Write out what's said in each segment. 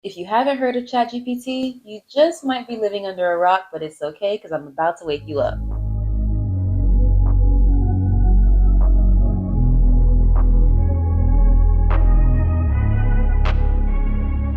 If you haven't heard of Chat GPT, you just might be living under a rock, but it's okay because I'm about to wake you up.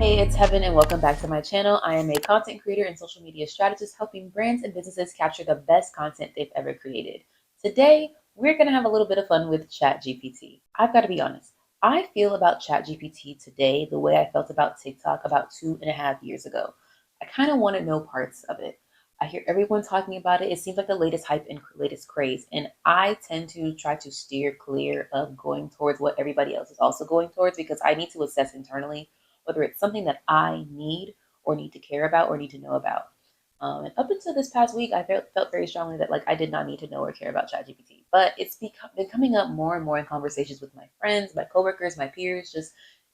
Hey, it's Heaven and welcome back to my channel. I am a content creator and social media strategist helping brands and businesses capture the best content they've ever created. Today, we're going to have a little bit of fun with Chat GPT. I've got to be honest. I feel about Chat GPT today the way I felt about TikTok about 2.5 years ago. I kind of want to know parts of it. I hear everyone talking about it. It seems like the latest hype and latest craze. And I tend to try to steer clear of going towards what everybody else is also going towards because I need to assess internally whether it's something that I need or need to care about or need to know about. And up until this past week, I felt very strongly that I did not need to know or care about ChatGPT. But it's been coming up more and more in conversations with my friends, my coworkers, my peers, just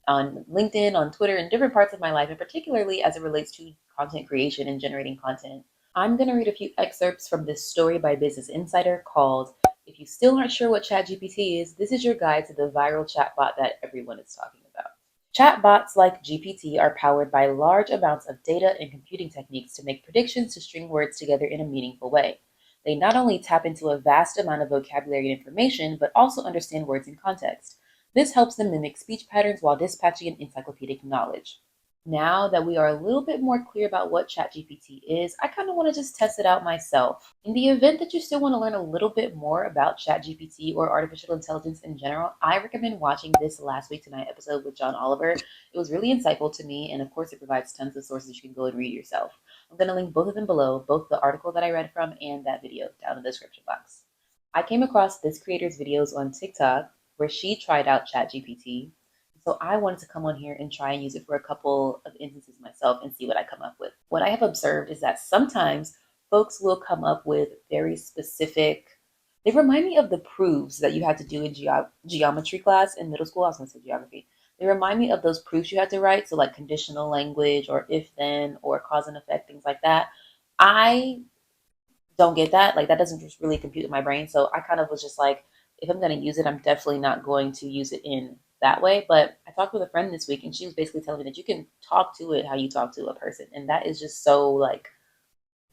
on LinkedIn, on Twitter, in different parts of my life, and particularly as it relates to content creation and generating content. I'm going to read a few excerpts from this story by Business Insider called "If You Still Aren't Sure What ChatGPT Is, This Is Your Guide to the Viral Chatbot That Everyone Is Talking About." Chatbots like GPT are powered by large amounts of data and computing techniques to make predictions to string words together in a meaningful way. They not only tap into a vast amount of vocabulary and information, but also understand words in context. This helps them mimic speech patterns while dispatching an encyclopedic knowledge. Now that we are a little bit more clear about what ChatGPT is, I kind of want to just test it out myself. In the event that you still want to learn a little bit more about ChatGPT or artificial intelligence in general, I recommend watching this Last Week Tonight episode with John Oliver. It was really insightful to me, and of course, it provides tons of sources you can go and read yourself. I'm going to link both of them below, both the article that I read from and that video down in the description box. I came across this creator's videos on TikTok where she tried out ChatGPT. So I wanted to come on here and try and use it for a couple of instances myself and see what I come up with. What I have observed is that sometimes folks will come up with very specific, they remind me of the proofs that you had to do in geometry class in middle school. I was going to say geography. They remind me of those proofs you had to write. So like conditional language or if then or cause and effect, things like that. I don't get that. Like that doesn't just really compute in my brain. So I kind of was just like, if I'm going to use it, I'm definitely not going to use it in that way. But I talked with a friend this week and she was basically telling me that you can talk to it how you talk to a person. And that is just so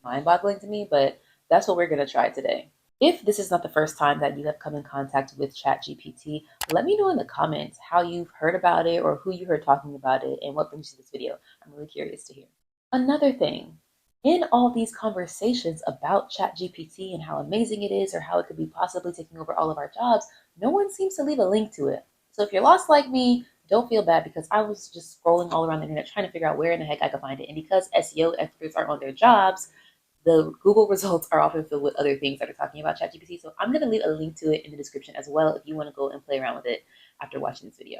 mind boggling to me. But that's what we're going to try today. If this is not the first time that you have come in contact with ChatGPT, let me know in the comments how you've heard about it or who you heard talking about it and what brings you to this video. I'm really curious to hear. Another thing, in all these conversations about ChatGPT and how amazing it is or how it could be possibly taking over all of our jobs, no one seems to leave a link to it. So if you're lost like me, don't feel bad because I was just scrolling all around the internet trying to figure out where in the heck I could find it. And because SEO experts aren't on their jobs, the Google results are often filled with other things that are talking about ChatGPT. So I'm going to leave a link to it in the description as well if you want to go and play around with it after watching this video.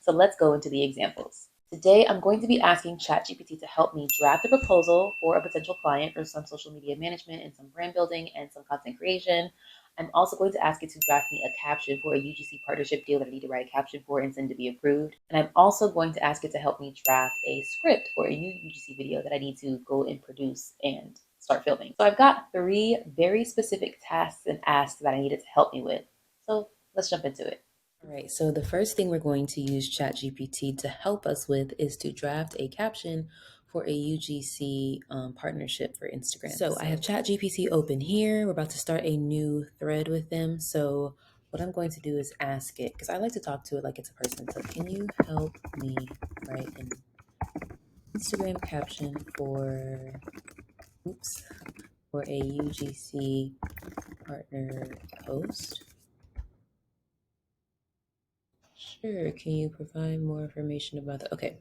So let's go into the examples. Today, I'm going to be asking ChatGPT to help me draft a proposal for a potential client for some social media management and some brand building and some content creation. I'm also going to ask it to draft me a caption for a UGC partnership deal that I need to write a caption for and send to be approved. And I'm also going to ask it to help me draft a script for a new UGC video that I need to go and produce and start filming. So I've got 3 very specific tasks and asks that I needed to help me with. So let's jump into it. All right, so the first thing we're going to use ChatGPT to help us with is to draft a caption for a UGC partnership for Instagram. So I have ChatGPT open here. We're about to start a new thread with them. So what I'm going to do is ask it, because I like to talk to it like it's a person. So can you help me write an Instagram caption for a UGC partner post? Sure. Can you provide more information about that? Okay.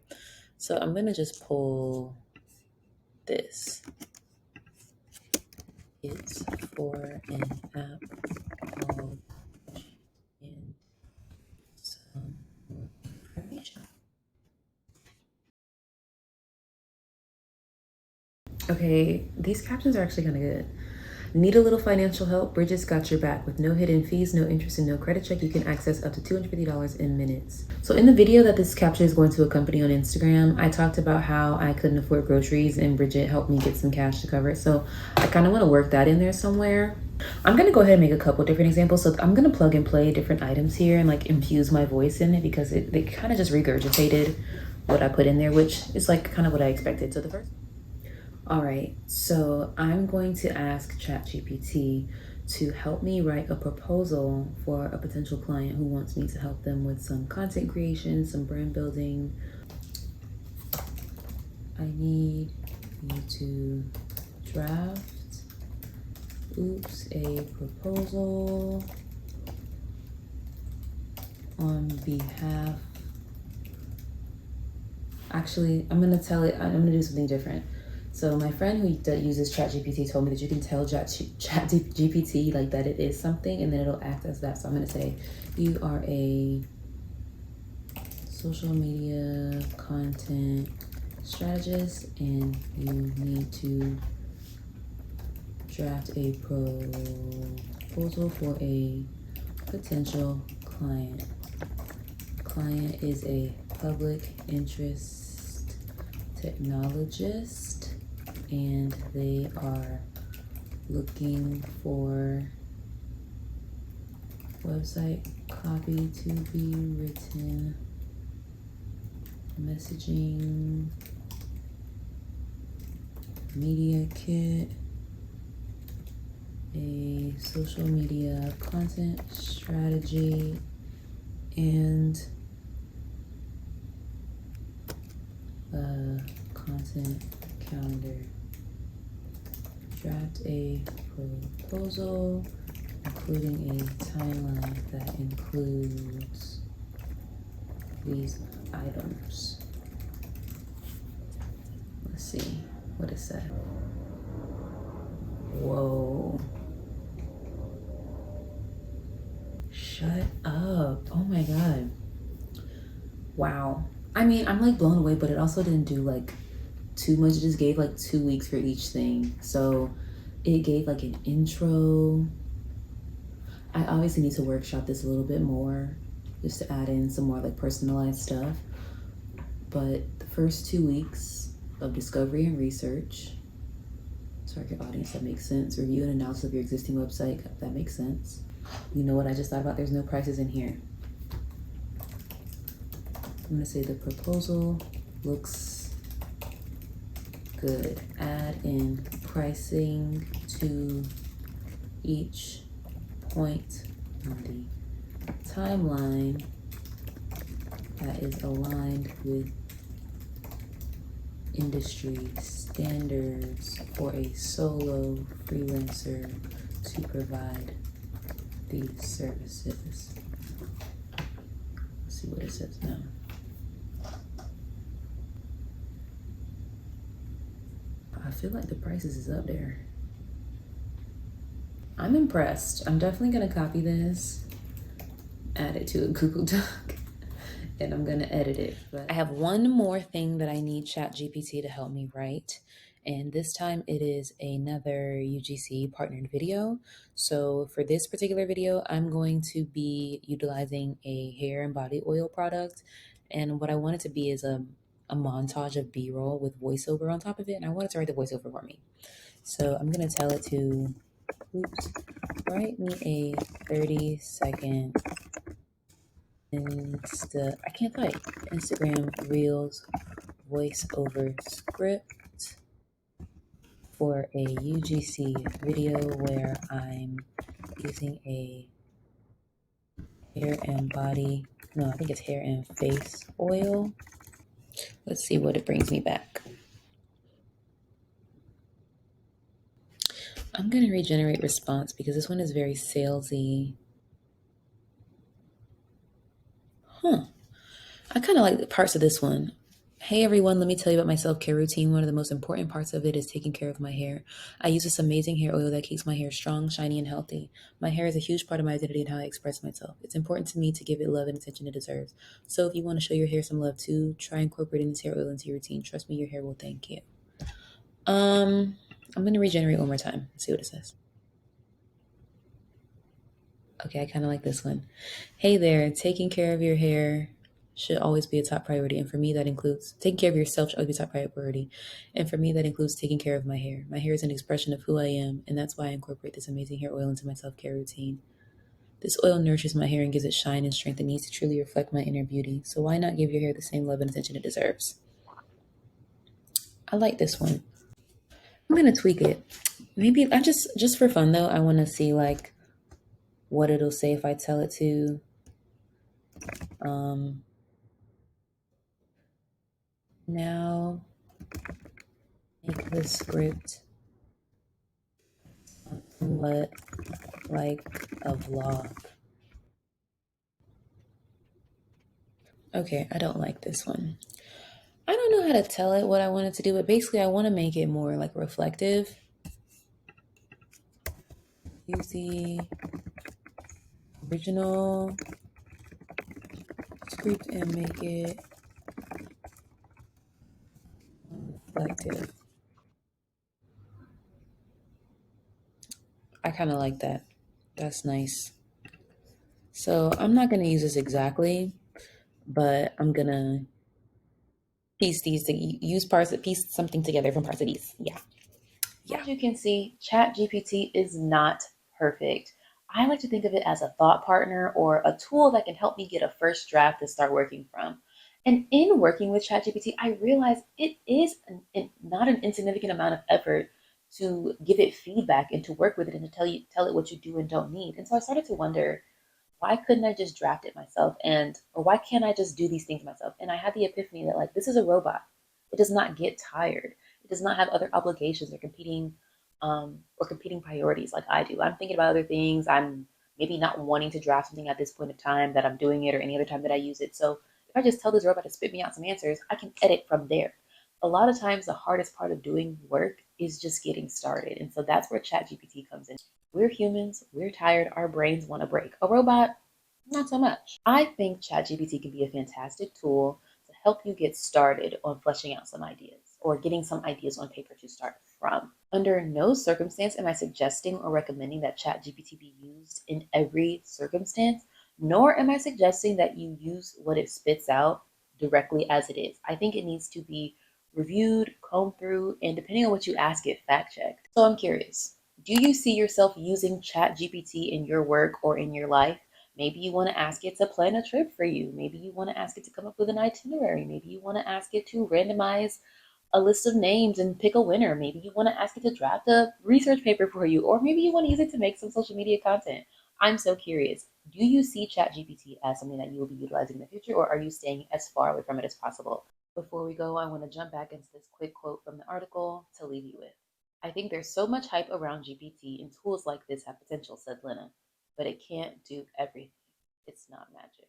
So I'm going to just pull this. It's for an app called in some information. Okay, these captions are actually kind of good. Need a little financial help? Bridget's got your back. With no hidden fees, no interest, and no credit check, you can access up to $250 in minutes. So in the video that this caption is going to accompany on Instagram, I talked about how I couldn't afford groceries and Bridget helped me get some cash to cover it. So I kind of want to work that in there somewhere. I'm going to go ahead and make a couple different examples. So I'm going to plug and play different items here and infuse my voice in it because they kind of just regurgitated what I put in there, which is like kind of what I expected. So the first. All right, so I'm going to ask ChatGPT to help me write a proposal for a potential client who wants me to help them with some content creation, some brand building. I need you to draft, a proposal on behalf. Actually, I'm gonna tell it, I'm gonna do something different. So my friend who uses ChatGPT told me that you can tell ChatGPT like that it is something, and then it'll act as that. So I'm gonna say, you are a social media content strategist, and you need to draft a proposal for a potential client. Client is a public interest technologist, and they are looking for website copy to be written, messaging, media kit, a social media content strategy, and a content calendar. Draft a proposal including a timeline that includes these items. Let's see what it said. Whoa. Shut up. Oh my God. Wow. I mean, I'm like blown away, but it also didn't do like too much. It just gave like 2 weeks for each thing. So it gave like an intro. I obviously need to workshop this a little bit more just to add in some more like personalized stuff. But the first 2 weeks of discovery and research, target audience, that makes sense. Review and analysis of your existing website, that makes sense. You know what I just thought about? There's no prices in here. I'm gonna say the proposal looks good. Add in pricing to each point on the timeline that is aligned with industry standards for a solo freelancer to provide these services. Let's see what it says now. I feel like the prices is up there. I'm impressed. I'm definitely gonna copy this, add it to a Google Doc, and I'm gonna edit it. But I have one more thing that I need ChatGPT to help me write. And this time it is another UGC partnered video. So for this particular video, I'm going to be utilizing a hair and body oil product. And what I want it to be is a montage of B-roll with voiceover on top of it. And I want it to write the voiceover for me. So I'm gonna tell it to, write me a 30-second I can't type, Instagram Reels voiceover script for a UGC video where I'm using a hair and body, no, I think it's hair and face oil. Let's see what it brings me back. I'm going to regenerate response because this one is very salesy. I kind of like the parts of this one. Hey everyone, let me tell you about my self-care routine. One of the most important parts of it is taking care of my hair. I use this amazing hair oil that keeps my hair strong, shiny, and healthy. My hair is a huge part of my identity and how I express myself. It's important to me to give it love and attention it deserves. So if you want to show your hair some love too, try incorporating this hair oil into your routine. Trust me, your hair will thank you. I'm going to regenerate one more time. See what it says. Okay, I kind of like this one. Hey there, taking care of your hair should always be a top priority. And for me, that includes taking care of yourself should always be a top priority. And for me, that includes taking care of my hair. My hair is an expression of who I am. And that's why I incorporate this amazing hair oil into my self-care routine. This oil nourishes my hair and gives it shine and strength it needs to truly reflect my inner beauty. So why not give your hair the same love and attention it deserves? I like this one. I'm gonna tweak it. Maybe I just for fun though, I wanna see like what it'll say if I tell it to um now make the script somewhat like a vlog. Okay, I don't like this one. I don't know how to tell it what I want it to do, but basically I want to make it more like reflective. Use the original script and make it reflective. I kind of like that. That's nice. So I'm not going to use this exactly, but I'm going to piece these to use parts that piece something together from parts of these. Yeah. As you can see, Chat GPT is not perfect. I like to think of it as a thought partner or a tool that can help me get a first draft to start working from. And in working with Chat GPT, I realize it is not an insignificant amount of effort to give it feedback and to work with it and to tell it what you do and don't need. And so I started to wonder, why couldn't I just draft it myself? Or why can't I just do these things myself? And I had the epiphany that like this is a robot. It does not get tired. It does not have other obligations or competing priorities like I do. I'm thinking about other things. I'm maybe not wanting to draft something at this point of time that I'm doing it or any other time that I use it. So if I just tell this robot to spit me out some answers, I can edit from there. A lot of times the hardest part of doing work is just getting started. And so that's where ChatGPT comes in. We're humans, we're tired, our brains want a break. A robot, not so much. I think ChatGPT can be a fantastic tool to help you get started on fleshing out some ideas or getting some ideas on paper to start from. Under no circumstance am I suggesting or recommending that ChatGPT be used in every circumstance, nor am I suggesting that you use what it spits out directly as it is. I think it needs to be reviewed, combed through, and depending on what you ask it, fact checked. So I'm curious, do you see yourself using ChatGPT in your work or in your life? Maybe you want to ask it to plan a trip for you. Maybe you want to ask it to come up with an itinerary. Maybe you want to ask it to randomize a list of names and pick a winner. Maybe you want to ask it to draft a research paper for you, or maybe you want to use it to make some social media content. I'm so curious. Do you see ChatGPT as something that you will be utilizing in the future, or are you staying as far away from it as possible? Before we go, I want to jump back into this quick quote from the article to leave you with. I think there's so much hype around GPT, and tools like this have potential, said Lena, but it can't do everything. It's not magic.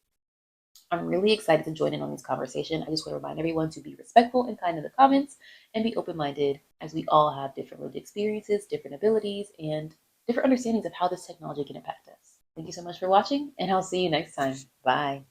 I'm really excited to join in on this conversation. I just want to remind everyone to be respectful and kind in the comments and be open minded as we all have different lived experiences, different abilities, and different understandings of how this technology can impact us. Thank you so much for watching, and I'll see you next time. Bye.